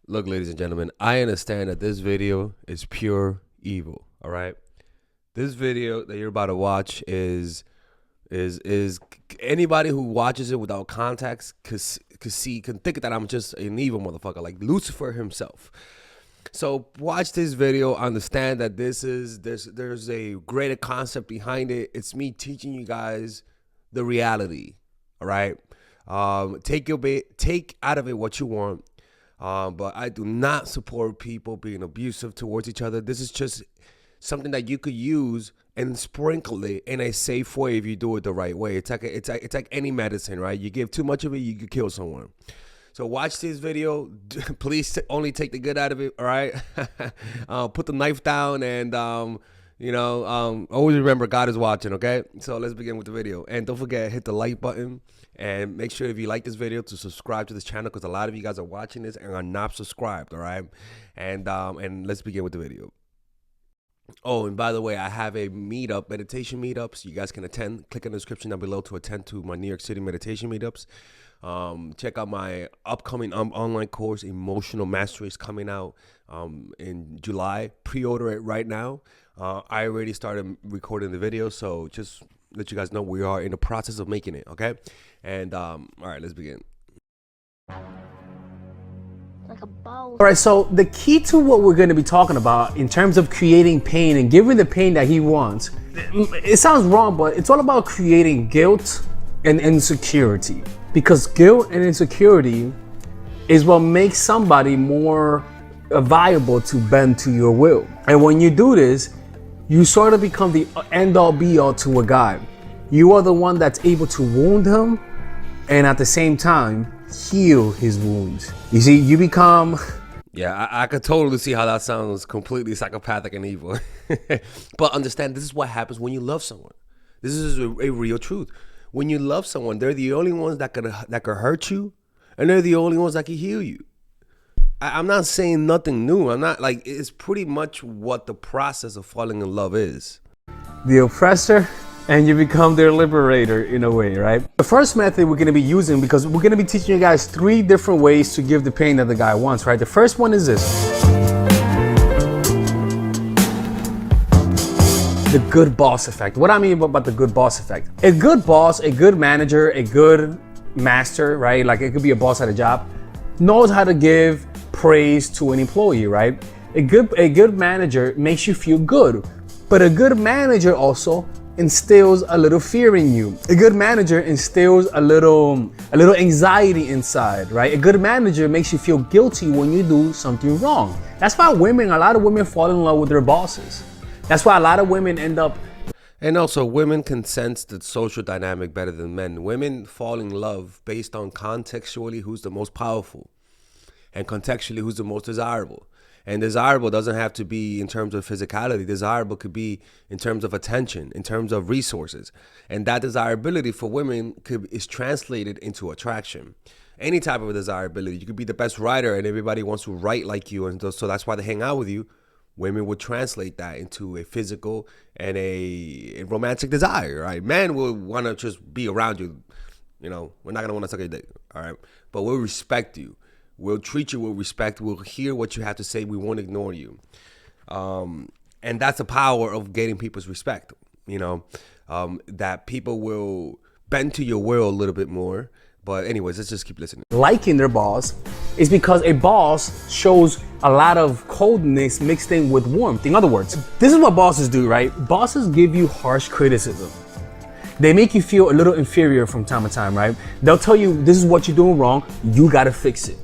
Look, ladies and gentlemen, I understand that this video is pure evil. All right, this video that you're about to watch is anybody who watches it without context can think that I'm just an evil motherfucker like Lucifer himself. So watch this video, understand that there's a greater concept behind it. It's me teaching you guys the reality. All right, take out of it what you want. But I do not support people being abusive towards each other. This is just something that you could use and sprinkle it in a safe way if you do it the right way. It's like any medicine, right? You give too much of it, you could kill someone. So watch this video. Please only take the good out of it, all right? Put the knife down and, always remember God is watching, okay? So let's begin with the video. And don't forget, hit the like button. And make sure if you like this video to subscribe to this channel because a lot of you guys are watching this and are not subscribed, all right? And let's begin with the video. Oh, and by the way, I have a meditation meetup, so you guys can attend. Click in the description down below to attend to my New York City meditation meetups. Check out my upcoming online course, Emotional Mastery, is coming out in July. Pre-order it right now. I already started recording the video, so just let you guys know we are in the process of making it, okay? And all right, let's begin. Like a ball. All right, so the key to what we're going to be talking about in terms of creating pain and giving the pain that he wants, it sounds wrong, but it's all about creating guilt and insecurity. Because guilt and insecurity is what makes somebody more viable to bend to your will. And when you do this, you sort of become the end-all be-all to a guy. You are the one that's able to wound him and at the same time heal his wounds. You see, you become... Yeah, I could totally see how that sounds completely psychopathic and evil. But understand, this is what happens when you love someone. This is a real truth. When you love someone, they're the only ones that could hurt you, and they're the only ones that can heal you. I'm not saying nothing new. I'm not like, it's pretty much what the process of falling in love is. The oppressor, and you become their liberator in a way, right? The first method we're going to be using, because we're going to be teaching you guys 3 different ways to give the pain that the guy wants, right? The first one is this. The good boss effect. What I mean about the good boss effect. A good boss, a good manager, a good master, right? Like it could be a boss at a job, knows how to give praise to an employee, right? A good manager makes you feel good, but a good manager also instills a little fear in you. A good manager instills a little anxiety inside, right? A good manager makes you feel guilty when you do something wrong. That's why a lot of women fall in love with their bosses. That's why a lot of women end up... And also, women can sense the social dynamic better than men. Women fall in love based on contextually who's the most powerful and contextually who's the most desirable. And desirable doesn't have to be in terms of physicality. Desirable could be in terms of attention, in terms of resources. And that desirability for women is translated into attraction. Any type of desirability. You could be the best writer and everybody wants to write like you. And so that's why they hang out with you. Women would translate that into a physical and a romantic desire, right? Men will want to just be around you. You know, we're not going to want to suck your dick, all right? But we'll respect you. We'll treat you with respect. We'll hear what you have to say. We won't ignore you. And that's the power of getting people's respect, that people will bend to your will a little bit more. But anyways, let's just keep listening. Liking their boss is because a boss shows a lot of coldness mixed in with warmth. In other words, this is what bosses do, right? Bosses give you harsh criticism. They make you feel a little inferior from time to time, right? They'll tell you, this is what you're doing wrong. You got to fix it,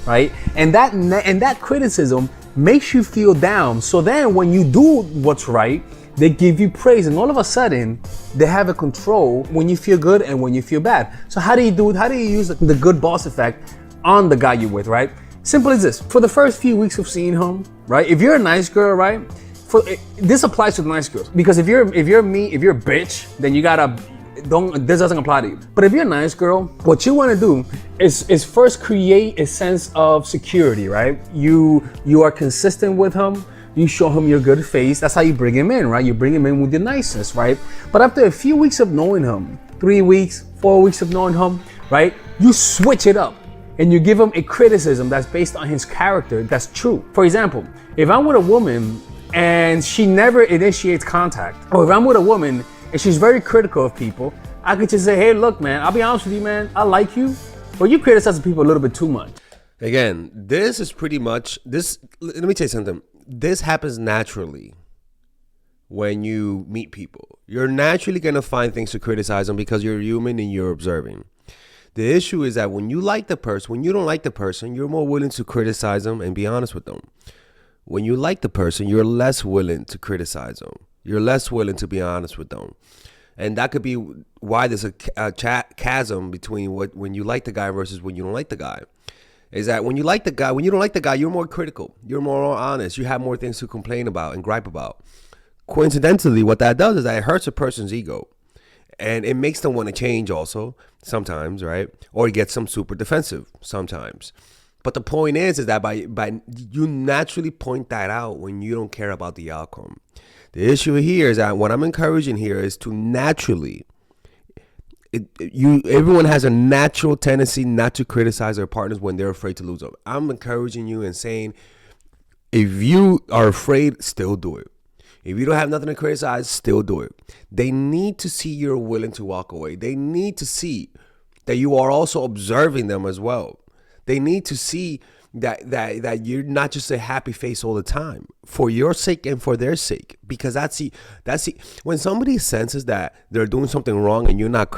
right? And that criticism makes you feel down. So then when you do what's right, they give you praise, and all of a sudden they have a control when you feel good and when you feel bad. So how do you do it? How do you use the good boss effect on the guy you're with, right? Simple as this. For the first few weeks of seeing him, right? If you're a nice girl, right? This applies to the nice girls, because if you're a bitch, then this doesn't apply to you. But if you're a nice girl, what you want to do is first create a sense of security, right? You are consistent with him. You show him your good face. That's how you bring him in, right? You bring him in with your niceness, right? But after a few weeks of knowing him, 3 weeks, 4 weeks of knowing him, right? You switch it up. and you give him a criticism that's based on his character that's true. For example, if I'm with a woman and she never initiates contact, or if I'm with a woman and she's very critical of people, I could just say, hey, look, man, I'll be honest with you, man, I like you, but you criticize people a little bit too much. Again, this is pretty much this. Let me tell you something. This happens naturally when you meet people. You're naturally going to find things to criticize them because you're human and you're observing. The issue is that when you like the person, when you don't like the person, you're more willing to criticize them and be honest with them. When you like the person, you're less willing to criticize them. You're less willing to be honest with them. And that could be why there's a chasm between when you like the guy versus when you don't like the guy. Is that when you like the guy, when you don't like the guy, you're more critical. You're more honest. You have more things to complain about and gripe about. Coincidentally, what that does is that it hurts a person's ego. And it makes them want to change also sometimes, right? Or it gets them super defensive sometimes. But the point is that by you naturally point that out when you don't care about the outcome. The issue here is that what I'm encouraging here is to naturally, everyone has a natural tendency not to criticize their partners when they're afraid to lose them. I'm encouraging you and saying, if you are afraid, still do it. If you don't have nothing to criticize, still do it. They need to see you're willing to walk away. They need to see that you are also observing them as well. They need to see that you're not just a happy face all the time for your sake and for their sake. Because that's when somebody senses that they're doing something wrong and you're not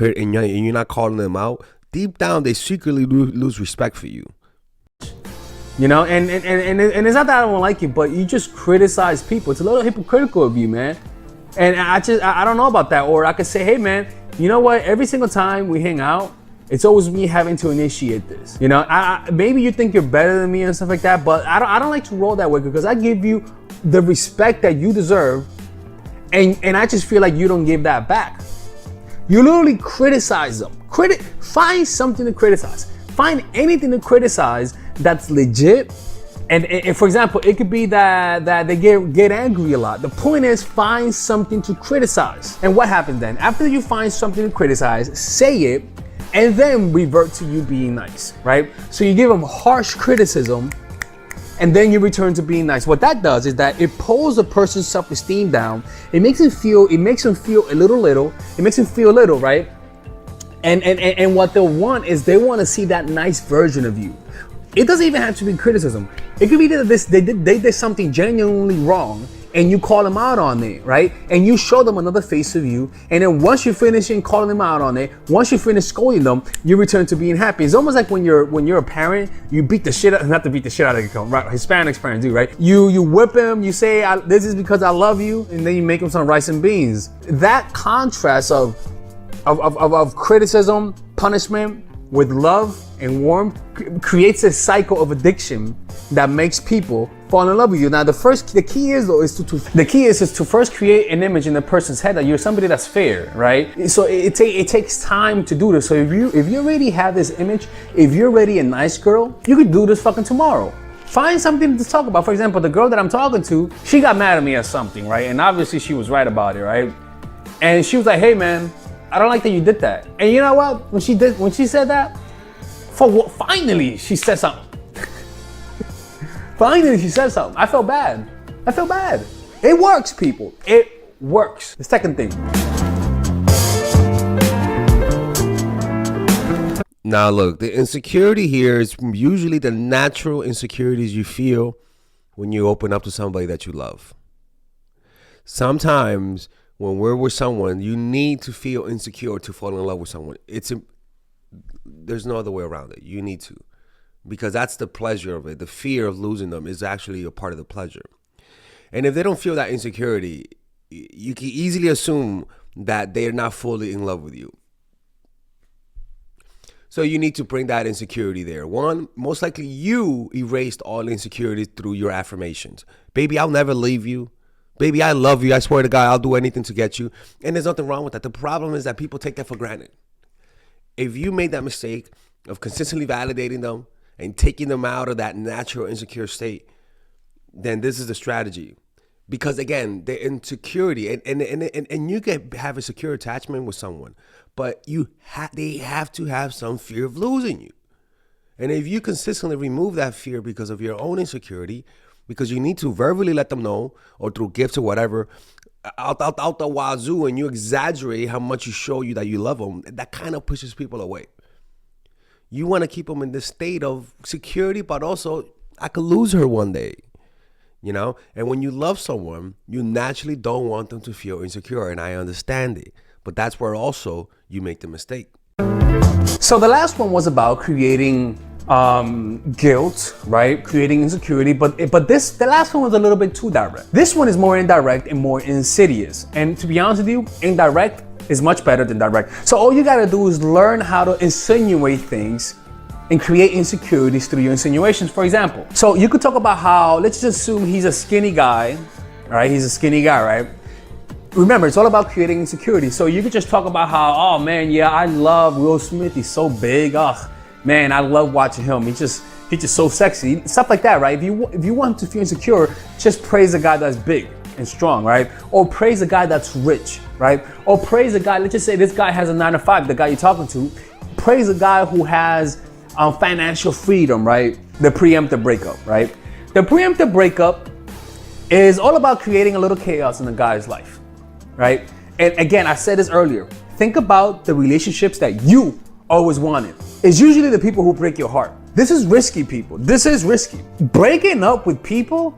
calling them out, deep down they secretly lose respect for you. You know, and it's not that I don't like you, but you just criticize people. It's a little hypocritical of you, man. And I don't know about that. Or I could say, hey, man, you know what? Every single time we hang out, it's always me having to initiate this. You know, maybe you think you're better than me and stuff like that, but I don't like to roll that way because I give you the respect that you deserve, and I just feel like you don't give that back. You literally criticize them. Find something to criticize. Find anything to criticize that's legit. And for example, it could be that they get angry a lot. The point is, find something to criticize. And what happens then? After you find something to criticize, say it, and then revert to you being nice, right? So you give them harsh criticism, and then you return to being nice. What that does is that it pulls a person's self-esteem down. It makes them feel a little. It makes them feel a little, right? And what they'll want is they want to see that nice version of you. It doesn't even have to be criticism. It could be that they did something genuinely wrong, and you call them out on it, right? And you show them another face of you. And then once you finish calling them out on it, once you finish scolding them, you return to being happy. It's almost like when you're a parent, you beat the shit out, not to beat the shit out of your kid, right? Hispanics parents do, right? You whip him, you say, this is because I love you, and then you make him some rice and beans. That contrast of criticism, punishment with love and warmth creates a cycle of addiction that makes people fall in love with you. Now, the key is to first create an image in the person's head that you're somebody that's fair, right? So it takes time to do this. So if you already have this image, if you're already a nice girl, you could do this fucking tomorrow. Find something to talk about. For example, the girl that I'm talking to, she got mad at me at something, right? And obviously she was right about it, right? And she was like, hey man, I don't like that you did that. And you know what? When she said that, finally she said something. Finally she said something. I felt bad. It works, people. It works. The second thing. Now look, the insecurity here is usually the natural insecurities you feel when you open up to somebody that you love. Sometimes when we're with someone, you need to feel insecure to fall in love with someone. There's no other way around it. You need to, because that's the pleasure of it. The fear of losing them is actually a part of the pleasure. And if they don't feel that insecurity, you can easily assume that they're not fully in love with you. So you need to bring that insecurity there. One, most likely you erased all insecurities through your affirmations. Baby, I'll never leave you. Baby, I love you. I swear to God, I'll do anything to get you. And there's nothing wrong with that. The problem is that people take that for granted. If you made that mistake of consistently validating them and taking them out of that natural insecure state, then this is the strategy. Because again, the insecurity, and you can have a secure attachment with someone, but they have to have some fear of losing you. And if you consistently remove that fear because of your own insecurity, because you need to verbally let them know, or through gifts or whatever, out the wazoo, and you exaggerate how much you show you that you love them, that kind of pushes people away. You want to keep them in this state of security, but also, I could lose her one day, you know? And when you love someone, you naturally don't want them to feel insecure, and I understand it. But that's where also you make the mistake. So the last one was about creating guilt, right? Creating insecurity, but the last one was a little bit too direct. This one is more indirect and more insidious. And to be honest with you, indirect is much better than direct. So all you gotta do is learn how to insinuate things and create insecurities through your insinuations. For example, so you could talk about how, let's just assume he's a skinny guy, right? He's a skinny guy, right? Remember, it's all about creating insecurity. So you could just talk about how, oh man, yeah, I love Will Smith. He's so big. Ugh, man, I love watching him. He's just so sexy. Stuff like that, right? If you want to feel insecure, just praise a guy that's big and strong, right? Or praise a guy that's rich, right? Or praise a guy, let's just say this guy has a 9-to-5, the guy you're talking to. Praise a guy who has financial freedom, right? The preemptive breakup, right? The preemptive breakup is all about creating a little chaos in a guy's life, right? And again, I said this earlier. Think about the relationships that you always wanted. It's usually the people who break your heart. This is risky, people. This is risky. Breaking up with people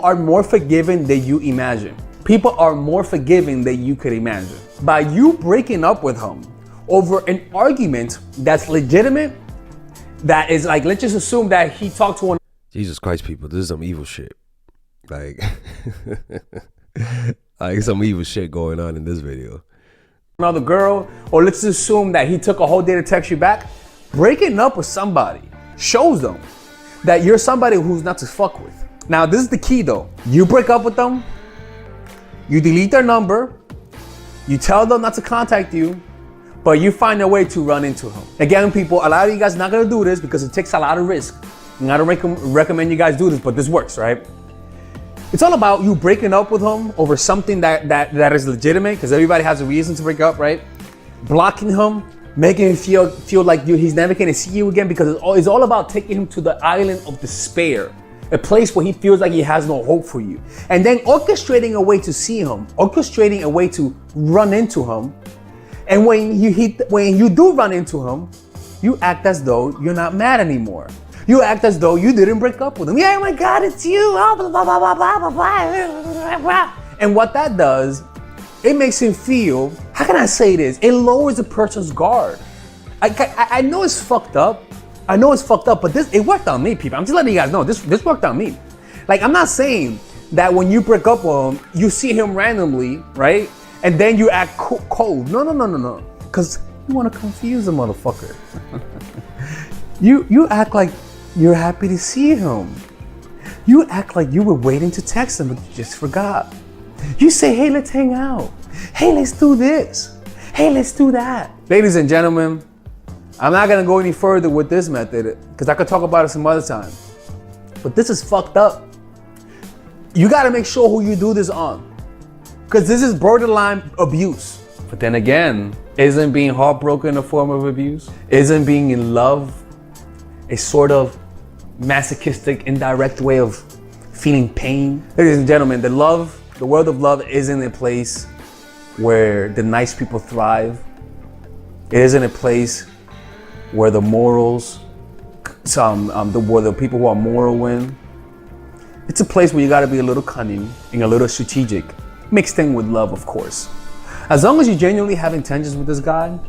are more forgiving than you imagine. People are more forgiving than you could imagine. By you breaking up with him over an argument that's legitimate, that is like, let's just assume that he talked to one. Jesus Christ, people, this is some evil shit. Like, like some evil shit going on in this video. Another girl, or let's assume that he took a whole day to text you back. Breaking up with somebody shows them that you're somebody who's not to fuck with. Now, this is the key though. You break up with them, you delete their number, you tell them not to contact you, but you find a way to run into him. Again, people, a lot of you guys are not gonna do this because it takes a lot of risk. And I don't recommend you guys do this, but this works, right? It's all about you breaking up with him over something that is legitimate, because everybody has a reason to break up, right? Blocking him, making him feel like he's never gonna see you again, because it's all about taking him to the island of despair, a place where he feels like he has no hope for you. And then orchestrating a way to see him, orchestrating a way to run into him. And when you do run into him, you act as though you're not mad anymore. You act as though you didn't break up with him. Yeah, oh my God, it's you. Oh, blah, blah, blah, blah, blah, blah, blah. And what that does, it makes him feel, how can I say this? It lowers a person's guard. I know it's fucked up. I know it's fucked up, but it worked on me, people. I'm just letting you guys know, this worked on me. Like, I'm not saying that when you break up with him, you see him randomly, right? And then you act cold. No. Because you want to confuse the motherfucker. You act like you're happy to see him. You act like you were waiting to text him, but you just forgot. You say, hey, let's hang out. Hey, let's do this. Hey, let's do that. Ladies and gentlemen, I'm not gonna go any further with this method because I could talk about it some other time. But this is fucked up. You gotta make sure who you do this on, because this is borderline abuse. But then again, isn't being heartbroken a form of abuse? Isn't being in love a sort of masochistic, indirect way of feeling pain? Ladies and gentlemen, the world of love isn't a place where the nice people thrive. It isn't a place where the morals, where the people who are moral win. It's a place where you gotta be a little cunning and a little strategic, mixed in with love, of course. As long as you genuinely have intentions with this guy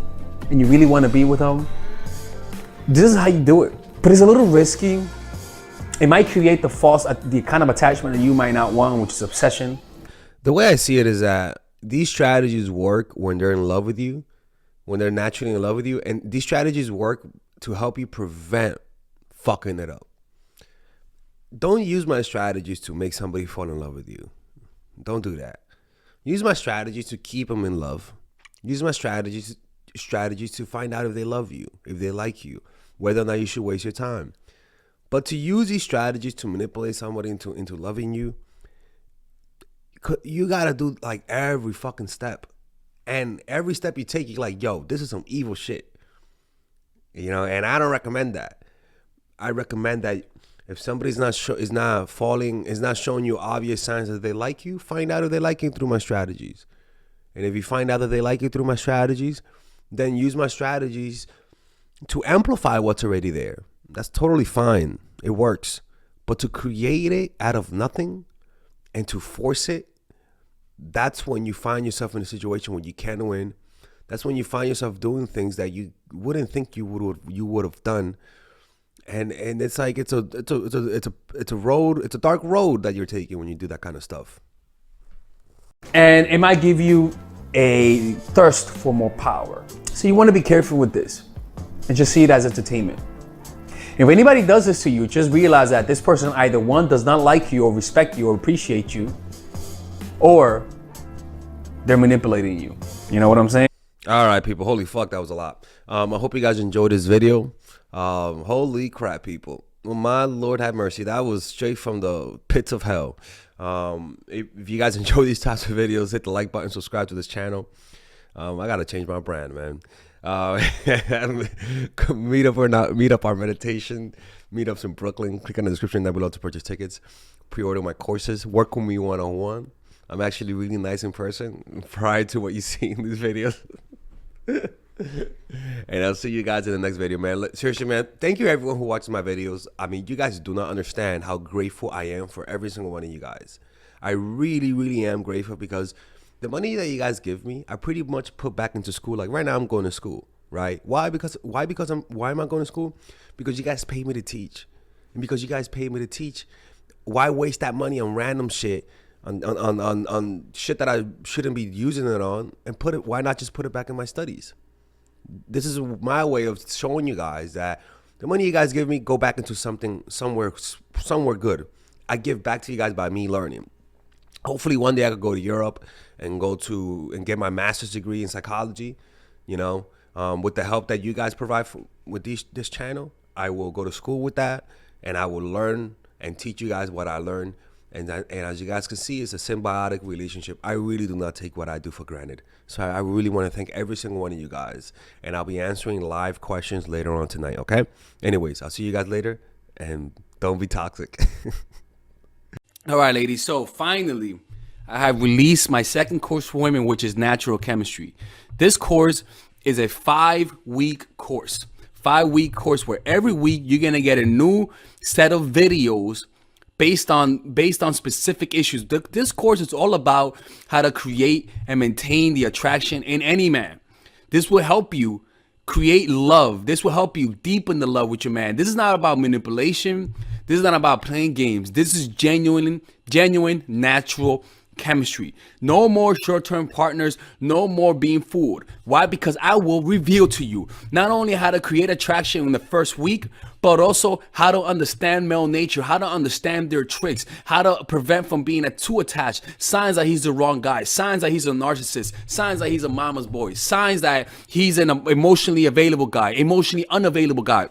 and you really wanna be with him, this is how you do it. But it's a little risky. It might create the kind of attachment that you might not want, which is obsession. The way I see it is that these strategies work when they're in love with you, when they're naturally in love with you, and these strategies work to help you prevent fucking it up. Don't use my strategies to make somebody fall in love with you. Don't do that. Use my strategies to keep them in love. Use my strategies to find out if they love you, if they like you, whether or not you should waste your time. But to use these strategies to manipulate somebody into loving you, you gotta do like every fucking step. And every step you take, you're like, yo, this is some evil shit. You know, and I don't recommend that. I recommend that if somebody's not showing you obvious signs that they like you, find out if they like you through my strategies. And if you find out that they like you through my strategies, then use my strategies to amplify what's already there. That's totally fine. It works. But to create it out of nothing and to force it, that's when you find yourself in a situation where you can't win. That's when you find yourself doing things that you wouldn't think you would have done. And it's like it's a road, it's a dark road that you're taking when you do that kind of stuff. And it might give you a thirst for more power. So you want to be careful with this and just see it as entertainment. If anybody does this to you, just realize that this person either one, does not like you or respect you or appreciate you, or they're manipulating you. You know what I'm saying? All right, people. Holy fuck, that was a lot. I hope you guys enjoyed this video. Holy crap, people. Well, my Lord have mercy. That was straight from the pits of hell. If you guys enjoy these types of videos, hit the like button, subscribe to this channel. I gotta change my brand, man. Meet up our meditation meetups in Brooklyn. Click on the description down below to purchase tickets. Pre-order my courses. Work with me 1-on-1. I'm actually really nice in person prior to what you see in these videos. And I'll see you guys in the next video, man. Seriously, man, thank you everyone who watches my videos. I mean, you guys do not understand how grateful I am for every single one of you guys. I really, really am grateful because the money that you guys give me, I pretty much put back into school. Like right now, I'm going to school, right? Why am I going to school? Because you guys pay me to teach, and because you guys pay me to teach, why waste that money on random shit, on shit that I shouldn't be using it on, and why not just put it back in my studies? This is my way of showing you guys that the money you guys give me go back into somewhere good. I give back to you guys by me learning. Hopefully one day I could go to Europe and get my master's degree in psychology. You know, with the help that you guys provide with this channel, I will go to school with that, and I will learn and teach you guys what I learned. And as you guys can see, it's a symbiotic relationship. I really do not take what I do for granted. So I really want to thank every single one of you guys. And I'll be answering live questions later on tonight, okay? Anyways, I'll see you guys later. And don't be toxic. All right, ladies. So finally, I have released my second course for women, which is natural chemistry. This course is a 5-week course. 5-week course where every week you're going to get a new set of videos based on specific issues. This course is all about how to create and maintain the attraction in any man. This will help you create love. This will help you deepen the love with your man. This is not about manipulation. This is not about playing games. This is genuine natural chemistry. No more short-term partners, no more being fooled. Why? Because I will reveal to you not only how to create attraction in the first week, but also how to understand male nature, how to understand their tricks, how to prevent from being too attached, signs that he's the wrong guy, signs that he's a narcissist, signs that he's a mama's boy, signs that he's an emotionally available guy, emotionally unavailable guy.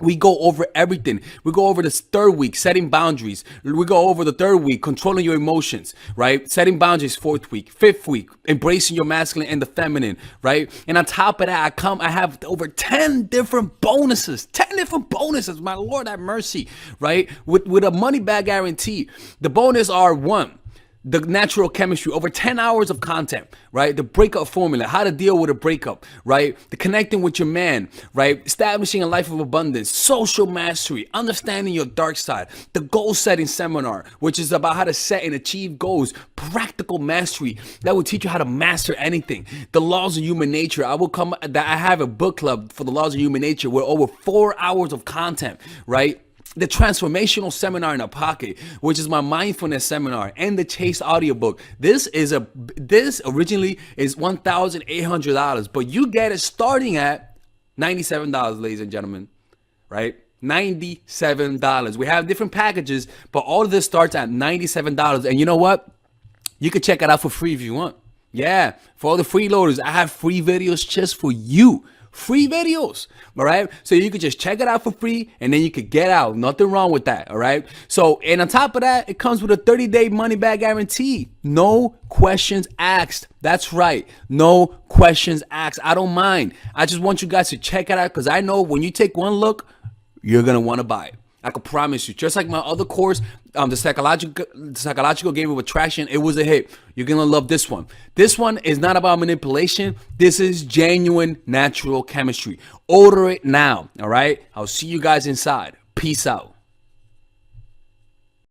We go over everything. We go over this 3rd week, setting boundaries. We go over the 3rd week, controlling your emotions, right? Setting boundaries, 4th week. 5th week, embracing your masculine and the feminine, right? And on top of that, I have over 10 different bonuses. 10 different bonuses, my Lord have mercy, right? With a money back guarantee. The bonus are 1, the natural chemistry, over 10 hours of content, right? The breakup formula, how to deal with a breakup, right? The connecting with your man, right? Establishing a life of abundance, social mastery, understanding your dark side, the goal setting seminar, which is about how to set and achieve goals, practical mastery that will teach you how to master anything, the laws of human nature. I have a book club for the laws of human nature with over 4 hours of content, right? The transformational seminar in a pocket, which is my mindfulness seminar, and the Chase audiobook. This originally is $1,800, but you get it starting at $97, ladies and gentlemen, right? $97. We have different packages, but all of this starts at $97. And you know what? You can check it out for free if you want. Yeah, for all the freeloaders, I have free videos just for you. Free videos, all right? So you could just check it out for free, and then you could get out. Nothing wrong with that, all right? So, and on top of that, it comes with a 30-day money-back guarantee. No questions asked. That's right. No questions asked. I don't mind. I just want you guys to check it out, because I know when you take one look, you're gonna want to buy it. I can promise you. Just like my other course, the psychological game of attraction, it was a hit. You're gonna love this one. This one is not about manipulation. This is genuine natural chemistry. Order it now. All right. I'll see you guys inside. Peace out.